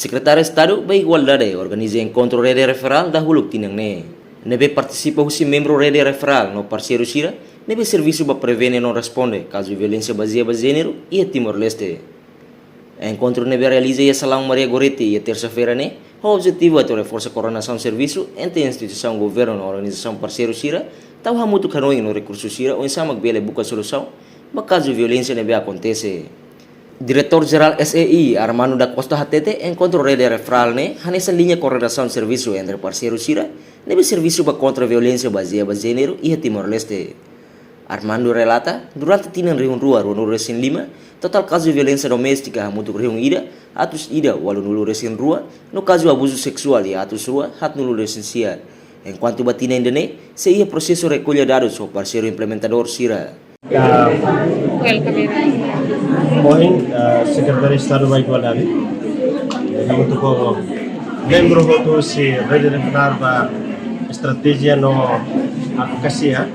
Secretário de Estado da Igualdade organiza encontro rede referral da Huluk Tinangne. Nebe participa o membro rede referral no parceiro Sira, nebe serviço para prevenir e não responde caso de violência baseada em gênero e a Timor-Leste. Encontro nebe realiza a Salão Maria Goretti e a terça-feira o objetivo é reforçar a coordenação de serviço entre a instituição, governo e a organização parceiro Sira, tal muito canoe no recurso Sira, onde se bele busca solução, mas caso de violência nebe acontece. Diretor-Geral SEI Armando da Costa Hatete encontrou rede referral nessa linha de coordenação de serviço entre parceiros Sira, nebe serviço para contra a violência baseada em gênero e a Timor-Leste. Armando relata, durante tinan reunião rua no Resin Lima, total caso de violência doméstica muito reunião ida, atos ida walau nulu Resin rua, no caso de abuso sexual e atos rua, hat nulu residencial. Enquanto batina indene, seia processo recolha dados ao parceiro implementador Sira. Mohin Secretário de Estado da Igualdade, muito bom. Membro do se referar para estratégia no advocacia,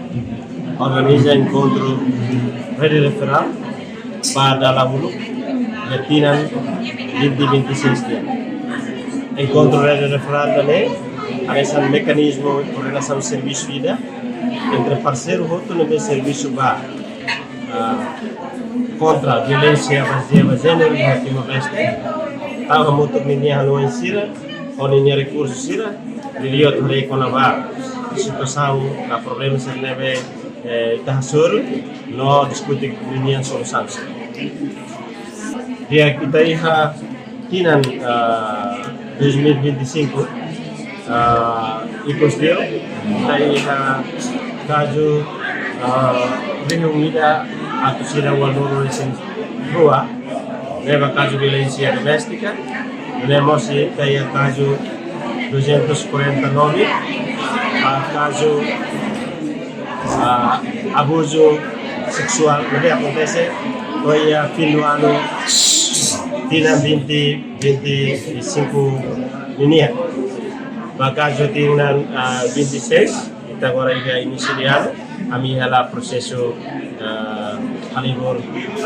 organiza encontro rede referral para a Huluk Letinan 2026 dia. Encontro rede referral também, ada mekanisme coordenação de serviço vida entre parceiro outro no serviço ba contra a violência baseada em gênero no Timor-Leste. Tahu muito minha hanu Sira, onde recurso Sira, lihat hari konabar situação a problema se neve itahasur no diskuti minha solução. Dia kita iha tinan 2025 ikut dia kita iha kaju reunida atau sidang walau resin rua, leva caso de violência doméstica, lemos kayak caso 249, caso abuso sexual, que acontece hoje fim do ano, tinha 25 linha, caso tinha 26, kita agora ia iniciar, a minha lá processo Halibor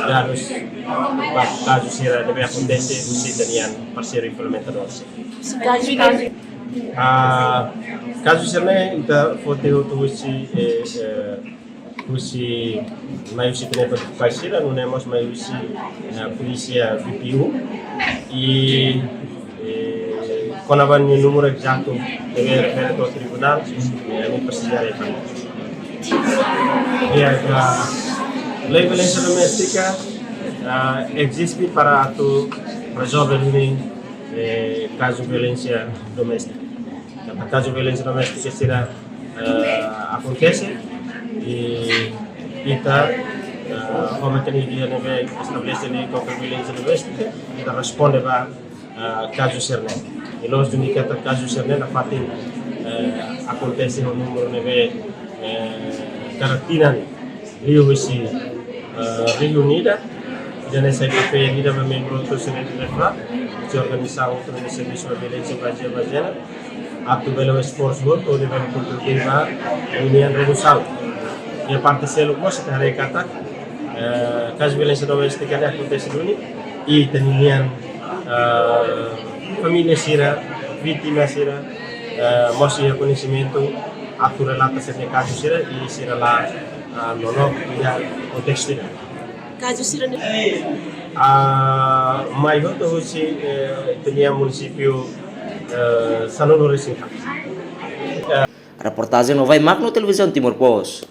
harus caso Sira deve acontecer você dengan parceiro implementador. Caso Sira kita foto usi mai usi tene para Sira não temos mai usi polícia VPU e quando o número exato deve referir ao tribunal não precisa referir. Lei violência doméstica existe para resolver caso de violência doméstica. Caso de violência doméstica será acontece e kita como mecanismo de estabelecer lei contra a violência doméstica kita responde para caso serne. E nós do que caso serne na parte acontece no número neve karantina Rio isi reunida dan SPP ini dapat membro untuk sendiri referral se organizar outro serviço de violência baseada atau belo esforço ou de belo contribuir para união redução e a parte selo você tem que atar caso de violência doméstica que acontece no e tem família Sira vítima Sira mostra conhecimento atau relata sebagai caso Sira e Sira lá no konteks ini. Caso Sira mai hoto hosi tenia município Sanolo Resin. Reportagem Novai Magno Televisão Timor Post.